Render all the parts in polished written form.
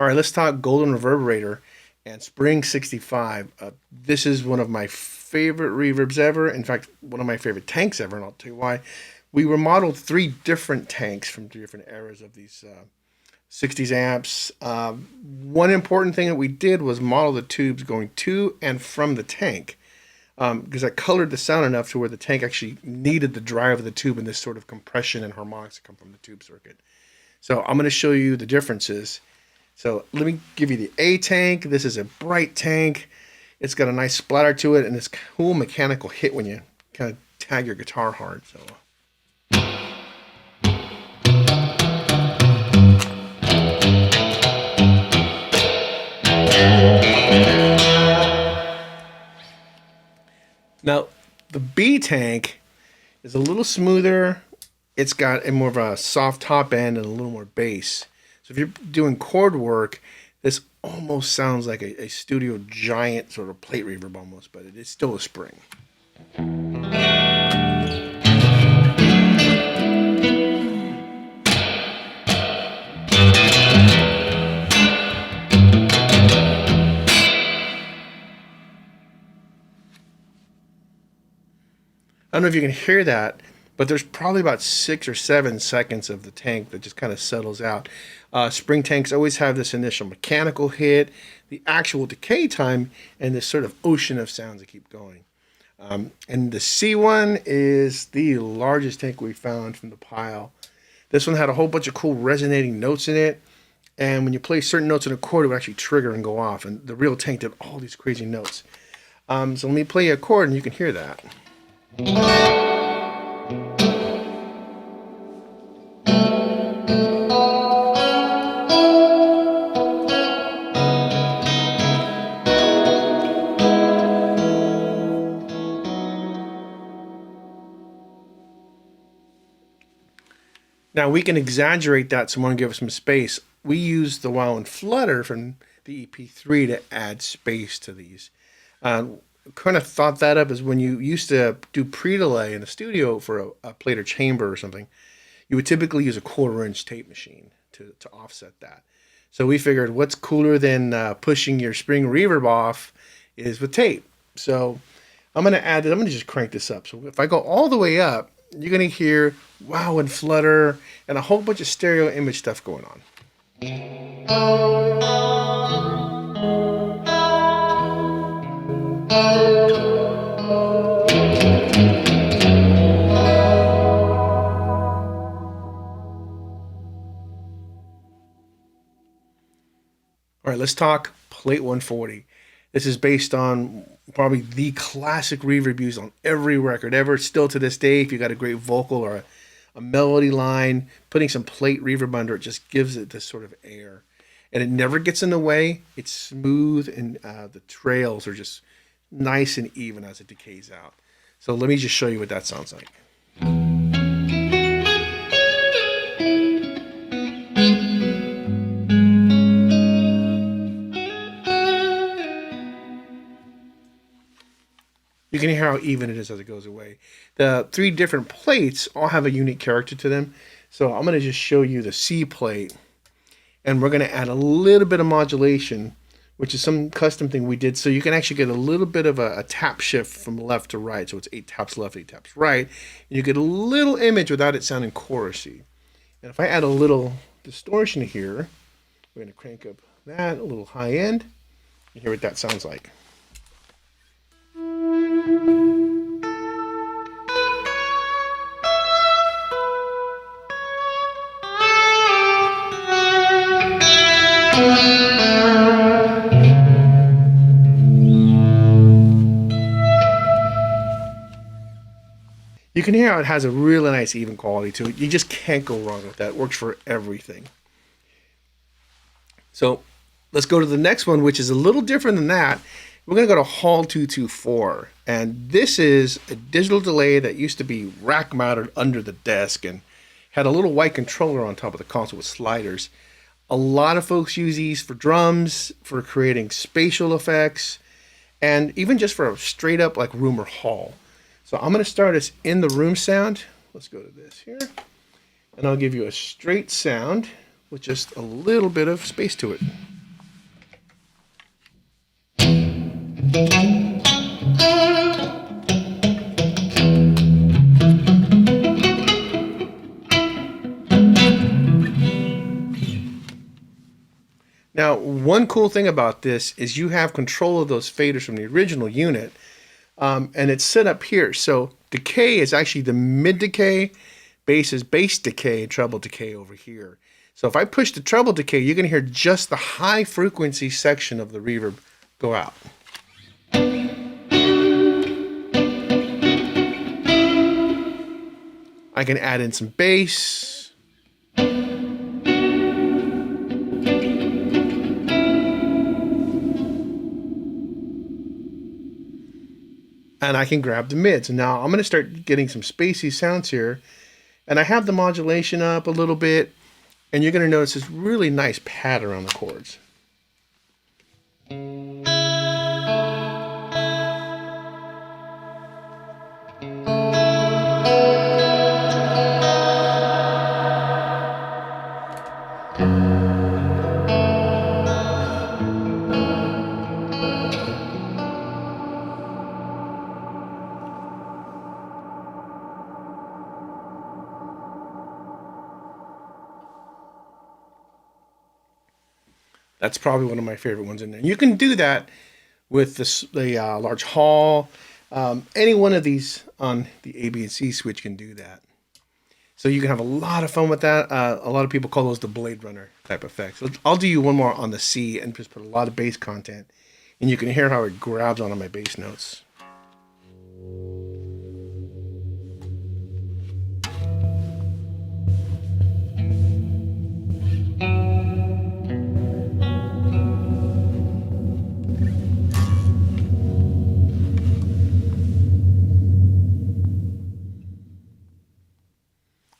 All right, let's talk Golden Reverberator and Spring 65. This is one of my favorite reverbs ever. In fact, one of my favorite tanks ever, and I'll tell you why. We remodeled three different tanks from three different eras of these 60s amps. One important thing that we did was model the tubes going to and from the tank, because I colored the sound enough to where the tank actually needed the drive of the tube and this sort of compression and harmonics that come from the tube circuit. So I'm going to show you the differences. So let me give you the A tank. This is a bright tank. It's got a nice splatter to it and this cool mechanical hit when you kind of tag your guitar hard. So. Now, the B tank is a little smoother. It's got a more of a soft top end and a little more bass. So if you're doing chord work, this almost sounds like a studio giant sort of plate reverb almost, but it is still a spring. I don't know if you can hear that, but there's probably about 6 or 7 seconds of the tank that just kind of settles out. Spring tanks always have this initial mechanical hit, the actual decay time, and this sort of ocean of sounds that keep going. And the C1 is the largest tank we found from the pile. This one had a whole bunch of cool resonating notes in it, and when you play certain notes in a chord, it would actually trigger and go off, and the real tank did all these crazy notes. So let me play a chord, and you can hear that. Now we can exaggerate that so we want to give it some space. We use the Wow and Flutter from the EP3 to add space to these. Kind of thought that up is when you used to do pre-delay in the studio for a plate or chamber or something, you would typically use a 1/4-inch tape machine to offset that. So we figured what's cooler than pushing your spring reverb off is with tape. So I'm going to add it. I'm going to just crank this up. So if I go all the way up, you're going to hear Wow and Flutter and a whole bunch of stereo image stuff going on. All right, let's talk Plate 140. This is based on probably the classic reverb used on every record ever. Still to this day, if you got a great vocal or a melody line, putting some plate reverb under it just gives it this sort of air. And it never gets in the way. It's smooth, and the trails are just nice and even as it decays out. So let me just show you what that sounds like. You can hear how even it is as it goes away. The three different plates all have a unique character to them. So I'm going to just show you the C plate, and we're going to add a little bit of modulation, which is some custom thing we did. So you can actually get a little bit of a tap shift from left to right. So it's 8 taps left, 8 taps right. And you get a little image without it sounding chorusy. And if I add a little distortion here, we're going to crank up that, a little high end, and hear what that sounds like. You can hear how it has a really nice even quality to it. You just can't go wrong with that. It works for everything. So let's go to the next one, which is a little different than that. We're going to go to Hall 224. And this is a digital delay that used to be rack mounted under the desk and had a little white controller on top of the console with sliders. A lot of folks use these for drums, for creating spatial effects, and even just for a straight up like room or hall. So I'm going to start us in the room sound. Let's go to this here. And I'll give you a straight sound with just a little bit of space to it. Now, one cool thing about this is you have control of those faders from the original unit, and it's set up here. So decay is actually the mid decay, bass is bass decay, and treble decay over here. So if I push the treble decay, you're going to hear just the high frequency section of the reverb go out. I can add in some bass. And I can grab the mids. And now I'm going to start getting some spacey sounds here. And I have the modulation up a little bit. And you're going to notice this really nice pad around the chords. That's probably one of my favorite ones in there. You can do that with the large hall. Any one of these on the A, B, and C switch can do that. So you can have a lot of fun with that. A lot of people call those the Blade Runner type effects. So I'll do you one more on the C and just put a lot of bass content. And you can hear how it grabs onto my bass notes.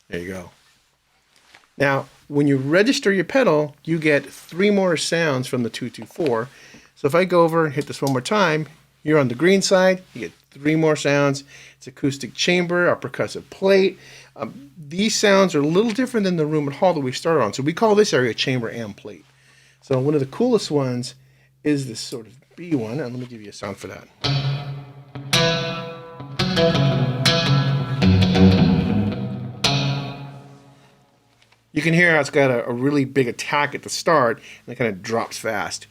There you go. Now, when you register your pedal, you get 3 more sounds from the 224. So if I go over and hit this one more time, you're on the green side, you get 3 more sounds. It's acoustic chamber, a percussive plate. These sounds are a little different than the room and hall that we started on. So we call this area chamber and plate. So one of the coolest ones is this sort of B one, and let me give you a sound for that. You can hear how it's got a really big attack at the start, and it kind of drops fast.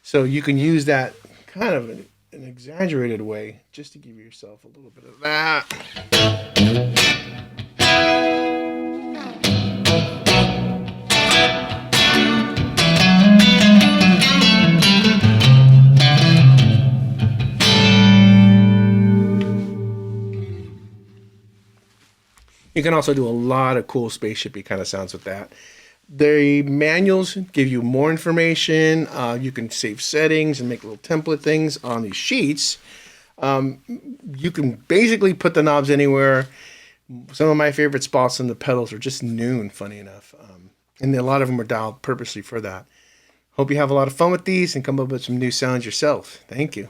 So you can use that kind of in an exaggerated way just to give yourself a little bit of that. You can also do a lot of cool spaceshipy kind of sounds with that. The manuals give you more information. You can save settings and make little template things on these sheets. You can basically put the knobs anywhere. Some of my favorite spots on the pedals are just noon, funny enough. And a lot of them are dialed purposely for that. Hope you have a lot of fun with these and come up with some new sounds yourself. Thank you.